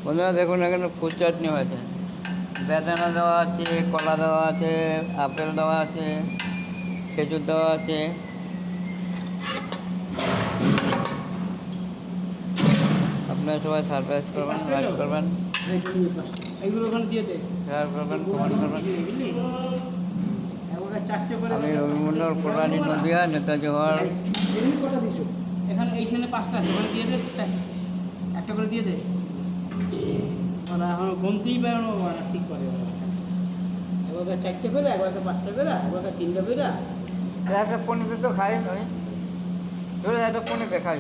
বন্ধুরা দেখুন এখানে ফুল চাটনি হয়েছে, বেদানা দেওয়া আছে, কলা দেওয়া আছে, আপেল দেওয়া আছে, খেজুর দেওয়া আছে। আপনারা সবাই সারপ্রাইজ করবেন, লাইক করবেন, শেয়ার করবেন, কমেন্ট করবেন। আমি রবিমন্ডল, কল্যাণী, নদিয়া, নেতাজি হওয়ার। এখানে এইখানে 5টা আছে, ওখানে দিয়ে দে, একটা করে দিয়ে দে। ওরা এখন গুনতেই পারে না, ওরা ঠিক করে একবার 4টে করে, একবার 5টা করে, একবার 3টা করে। একটা পনিতে তো খাই আমি, ধরে একটা পনিতে খাই।